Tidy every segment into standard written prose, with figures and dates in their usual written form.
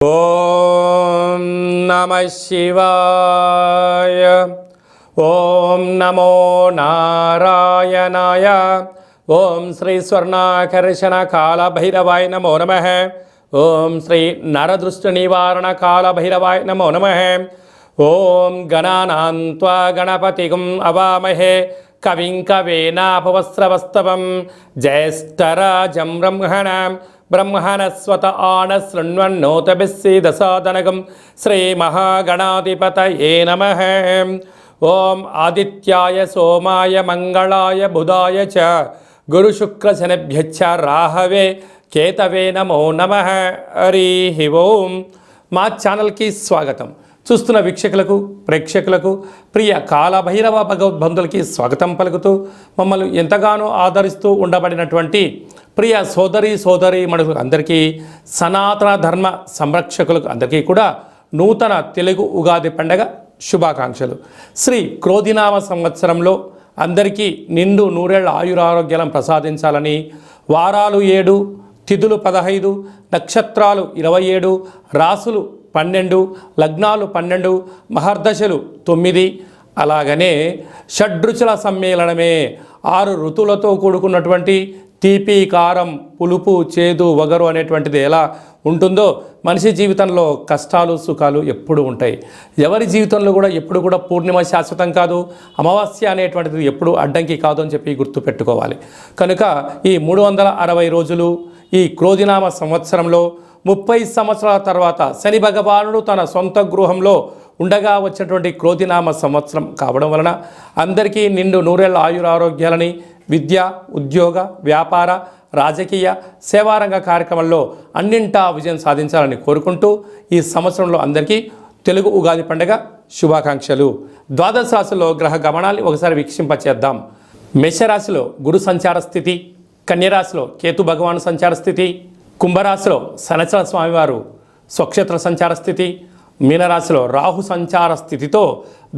ఓం నమః శివాయ. ఓం నమో నారాయణాయ. ఓం శ్రీ స్వర్ణాకర్షణ కాళభైరవాయ నమో నమః. ఓం శ్రీ నరదృష్టి నివారణ కాళభైరవాయ నమో నమః. ఓం గణానాం త్వా గణపతిగుం అవామహే కవిం కవేనాపవస్రవస్తవం జ్యేష్ఠరాజం బ్రహ్మణస్వత ఆన శృణ్వన్నోతభిస్సీదసాదనగం శ్రీమహాగణాధిపతయే నమః. ఓం ఆదిత్యాయ సోమాయ మంగళాయ బుధాయ చ గురుశుక్రశనిభ్యశ్చ రాహవే కేతవే నమో నమః. హరి ఓం. మా ఛానల్కి స్వాగతం. చూస్తున్న వీక్షకులకు ప్రేక్షకులకు ప్రియ కాళభైరవ భగవద్బంధులకి స్వాగతం పలుకుతూ మమ్మల్ని ఎంతగానో ఆదరిస్తూ ఉండబడినటువంటి ప్రియ సోదరి మనులకు అందరికీ, సనాతన ధర్మ సంరక్షకులకు అందరికీ కూడా నూతన తెలుగు ఉగాది పండగ శుభాకాంక్షలు. శ్రీ క్రోధినామ సంవత్సరంలో అందరికీ నిండు నూరేళ్ల ఆయురారోగ్యాలను ప్రసాదించాలని, వారాలు 7, తిథులు 15, నక్షత్రాలు 27, రాసులు 12, లగ్నాలు 12, మహర్దశలు 9, అలాగనే షడ్రుచుల సమ్మేళనమే 6 ఋతువులతో కూడుకున్నటువంటి తీపి, కారం, పులుపు, చేదు, వగరు అనేటువంటిది ఎలా ఉంటుందో మనిషి జీవితంలో కష్టాలు సుఖాలు ఎప్పుడు ఉంటాయి. ఎవరి జీవితంలో కూడా ఎప్పుడు కూడా పూర్ణిమ శాశ్వతం కాదు, అమావాస్య అనేటువంటిది ఎప్పుడు అడ్డంకి కాదు అని చెప్పి గుర్తుపెట్టుకోవాలి. కనుక ఈ 360 రోజులు ఈ క్రోధినామ సంవత్సరంలో 30 సంవత్సరాల తర్వాత శని భగవానుడు తన సొంత గృహంలో ఉండగా వచ్చినటువంటి క్రోధినామ సంవత్సరం కావడం వలన అందరికీ నిండు నూరేళ్ల ఆయురారోగ్యాలని, విద్య, ఉద్యోగ, వ్యాపార, రాజకీయ, సేవారంగ కార్యక్రమాల్లో అన్నింటా విజయం సాధించాలని కోరుకుంటూ ఈ సంవత్సరంలో అందరికీ తెలుగు ఉగాది పండుగ శుభాకాంక్షలు. ద్వాదశ రాశిలో గ్రహ గమనాన్ని ఒకసారి వీక్షింపచేద్దాం. మేషరాశిలో గురు సంచార స్థితి, కన్యరాశిలో కేతు భగవాను సంచార స్థితి, కుంభరాశిలో శనిచర స్వామివారు స్వక్షేత్ర సంచార స్థితి, మీనరాశిలో రాహు సంచార స్థితితో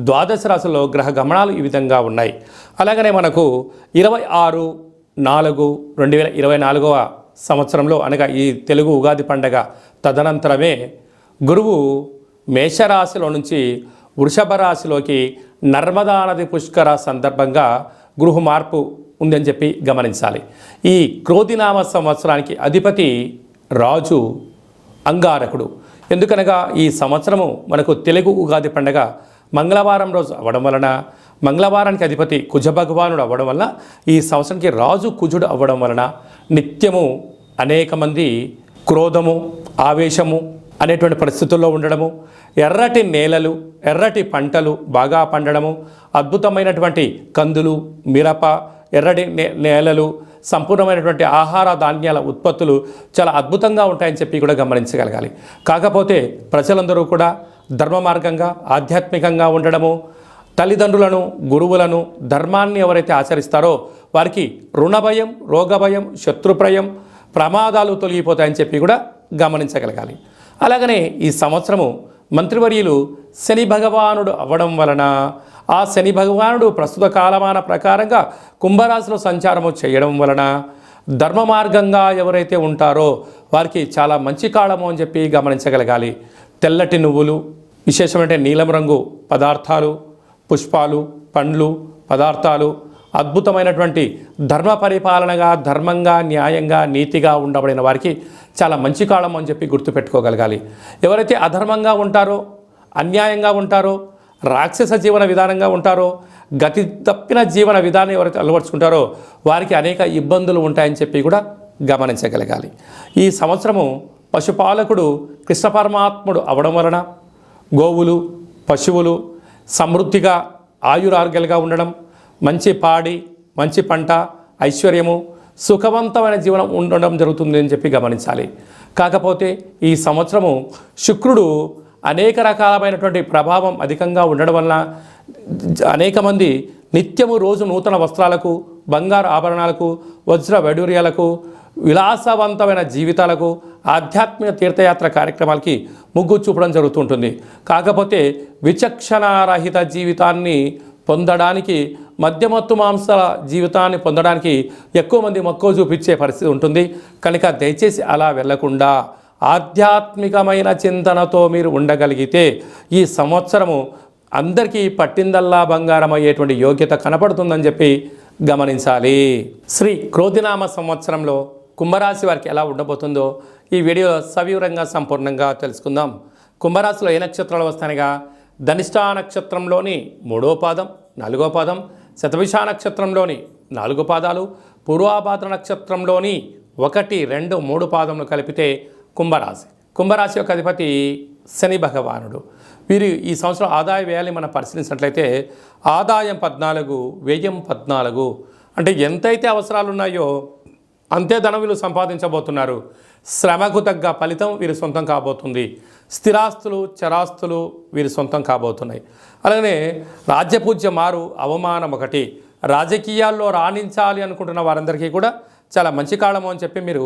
ద్వాదశ రాశిలో గ్రహ గమనాలు ఈ విధంగా ఉన్నాయి. అలాగనే మనకు 26/4/2024 సంవత్సరంలో అనగా ఈ తెలుగు ఉగాది పండగ తదనంతరమే గురువు మేషరాశిలో నుంచి వృషభ రాశిలోకి నర్మదా నది పుష్కర సందర్భంగా గృహ మార్పు ఉందని చెప్పి గమనించాలి. ఈ క్రోధినామ సంవత్సరానికి అధిపతి రాజు అంగారకుడు. ఎందుకనగా ఈ సంవత్సరము మనకు తెలుగు ఉగాది పండగ మంగళవారం రోజు అవ్వడం వలన, మంగళవారానికి అధిపతి కుజ భగవానుడు అవ్వడం వలన, ఈ సంవత్సరానికి రాజు కుజుడు అవ్వడం వలన నిత్యము అనేక మంది క్రోధము, ఆవేశము అనేటువంటి పరిస్థితుల్లో ఉండడము, ఎర్రటి నేలలు, ఎర్రటి పంటలు బాగా పండడము, అద్భుతమైనటువంటి కందులు, మిరప, ఎర్రటి నేలలు, సంపూర్ణమైనటువంటి ఆహార ధాన్యాల ఉత్పత్తులు చాలా అద్భుతంగా ఉంటాయని చెప్పి కూడా గమనించగలగాలి. కాకపోతే ప్రజలందరూ కూడా ధర్మ మార్గంగా ఆధ్యాత్మికంగా ఉండడము, తల్లిదండ్రులను, గురువులను, ధర్మాన్ని ఎవరైతే ఆచరిస్తారో వారికి రుణభయం, రోగభయం, శత్రుప్రయం, ప్రమాదాలు తొలగిపోతాయని చెప్పి కూడా గమనించగలగాలి. అలాగనే ఈ సంవత్సరము మంత్రివర్యులు శని భగవానుడు అవ్వడం వలన ఆ శని భగవానుడు ప్రస్తుత కాలమాన ప్రకారంగా కుంభరాశిలో సంచారము చేయడం వలన ధర్మ మార్గంగా ఎవరైతే ఉంటారో వారికి చాలా మంచి కాలము అని చెప్పి గమనించగలగాలి. తెల్లటి నువ్వులు, విశేషమైన నీలం రంగు పదార్థాలు, పుష్పాలు, పండ్లు, పదార్థాలు, అద్భుతమైనటువంటి ధర్మ పరిపాలనగా, ధర్మంగా, న్యాయంగా, నీతిగా ఉండబడిన వారికి చాలా మంచి కాలం అని చెప్పి గుర్తుపెట్టుకోగలగాలి. ఎవరైతే అధర్మంగా ఉంటారో, అన్యాయంగా ఉంటారో, రాక్షస జీవన విధానంగా ఉంటారో, గతి తప్పిన జీవన విధానం ఎవరైతే అలవర్చుకుంటారో వారికి అనేక ఇబ్బందులు ఉంటాయని చెప్పి కూడా గమనించగలగాలి. ఈ సంవత్సరము పశుపాలకుడు కృష్ణ పరమాత్ముడు అవడం వలన గోవులు, పశువులు సమృద్ధిగా ఆయురారోగ్యాలుగా ఉండడం, మంచి పాడి, మంచి పంట, ఐశ్వర్యము, సుఖవంతమైన జీవనం ఉండడం జరుగుతుంది అని చెప్పి గమనించాలి. కాకపోతే ఈ సంవత్సరము శుక్రుడు అనేక రకాలమైనటువంటి ప్రభావం అధికంగా ఉండడం వలన అనేక మంది నిత్యము రోజు నూతన వస్త్రాలకు, బంగారు ఆభరణాలకు, వజ్ర వైడూర్యాలకు, విలాసవంతమైన జీవితాలకు, ఆధ్యాత్మిక తీర్థయాత్ర కార్యక్రమాలకి మొగ్గు చూపడం జరుగుతుంటుంది. కాకపోతే విచక్షణారహిత జీవితాన్ని పొందడానికి, మద్యమత్తు మాంసాల జీవితాన్ని పొందడానికి ఎక్కువ మంది మక్కువ చూపించే పరిస్థితి ఉంటుంది. కనుక దయచేసి అలా వెళ్లకుండా ఆధ్యాత్మికమైన చింతనతో మీరు ఉండగలిగితే ఈ సంవత్సరము అందరికీ పట్టిందల్లా బంగారం అయ్యేటువంటి యోగ్యత కనపడుతుందని చెప్పి గమనించాలి. శ్రీ క్రోధినామ సంవత్సరంలో కుంభరాశి వారికి ఎలా ఉండబోతుందో ఈ వీడియోలో సవివరంగా సంపూర్ణంగా తెలుసుకుందాం. కుంభరాశిలో ఏ నక్షత్రాలు వస్తాయనగా ధనిష్టా నక్షత్రంలోని 3వ పాదం, 4వ పాదం, శతభిష నక్షత్రంలోని 4 పాదాలు, పూర్వాభాద్ర నక్షత్రంలోని 1, 2, 3 పాదములు కలిపితే కుంభరాశి. కుంభరాశి యొక్క అధిపతి శని భగవానుడు. వీరు ఈ సంవత్సరం ఆదాయ వ్యయాన్ని మనం పరిశీలించినట్లయితే ఆదాయం 14, వ్యయం 14. అంటే ఎంతైతే అవసరాలు ఉన్నాయో అంతే ధనం వీళ్ళు సంపాదించబోతున్నారు. శ్రమకు తగ్గ ఫలితం వీరి సొంతం కాబోతుంది. స్థిరాస్తులు, చరాస్తులు వీరి సొంతం కాబోతున్నాయి. అలాగే రాజ్యపూజ్య మారు, అవమానం 1. రాజకీయాల్లో రాణించాలి అనుకుంటున్న వారందరికీ కూడా చాలా మంచి కాలము అని చెప్పి మీరు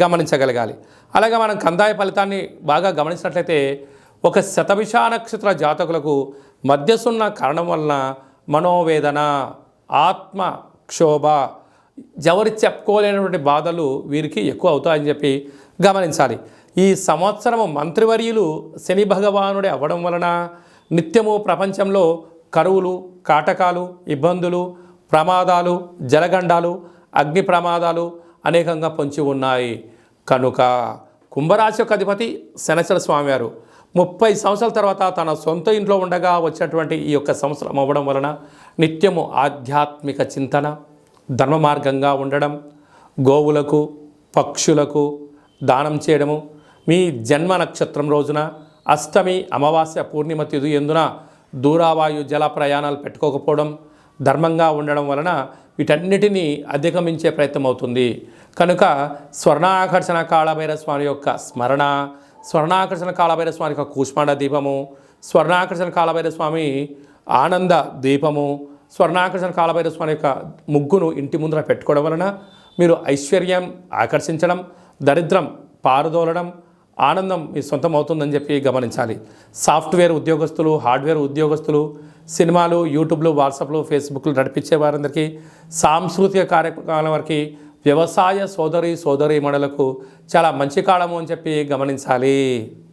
గమనించగలగాలి. అలాగే మనం కందాయ ఫలితాన్ని బాగా గమనించినట్లయితే ఒక శతభిష నక్షత్ర జాతకులకు మధ్యసున్న కారణం వలన మనోవేదన, ఆత్మ క్షోభ, ఎవరి చెప్పుకోలేనటువంటి బాధలు వీరికి ఎక్కువ అవుతాయని చెప్పి గమనించాలి. ఈ సంవత్సరము మంత్రివర్యులు శని భగవానుడే అవ్వడం వలన నిత్యము ప్రపంచంలో కరువులు, కాటకాలు, ఇబ్బందులు, ప్రమాదాలు, జలగండాలు, అగ్ని ప్రమాదాలు అనేకంగా పొంచి ఉన్నాయి. కనుక కుంభరాశి యొక్క అధిపతి శనైశ్వర స్వామివారు 30 సంవత్సరాల తర్వాత తన సొంత ఇంట్లో ఉండగా వచ్చినటువంటి ఈ యొక్క సంవత్సరం అవ్వడం వలన నిత్యము ఆధ్యాత్మిక చింతన, ధర్మ మార్గంగా ఉండడం, గోవులకు, పక్షులకు దానం చేయడము, మీ జన్మ నక్షత్రం రోజున అష్టమి, అమావాస్య, పూర్ణిమ తిథి ఎందున దూరావాయు జల ప్రయాణాలు పెట్టుకోకపోవడం, ధర్మంగా ఉండడం వలన వీటన్నిటినీ అధిగమించే ప్రయత్నం అవుతుంది. కనుక స్వర్ణాకర్షణ కాళభైరవ స్వామి యొక్క స్మరణ, స్వర్ణాకర్షణ కాళభైరవ స్వామి యొక్క కూష్మాండ దీపము, స్వర్ణాకర్షణ కాళభైరవ స్వామి ఆనంద దీపము, స్వర్ణాకర్షణ కాళభైరవ స్వామి యొక్క ముగ్గును ఇంటి ముందర పెట్టుకోవడం వలన మీరు ఐశ్వర్యం ఆకర్షించడం, దరిద్రం పారదోలడం, ఆనందం మీ సొంతం అవుతుందని చెప్పి గమనించాలి. సాఫ్ట్వేర్ ఉద్యోగస్తులు, హార్డ్వేర్ ఉద్యోగస్తులు, సినిమాలు, యూట్యూబ్లు, వాట్సాప్లు, ఫేస్బుక్లు నడిపించే వారందరికీ, సాంస్కృతిక కార్యక్రమాల వారికి, వ్యవసాయ సోదరీమణులకు చాలా మంచి కాలము అని చెప్పి గమనించాలి.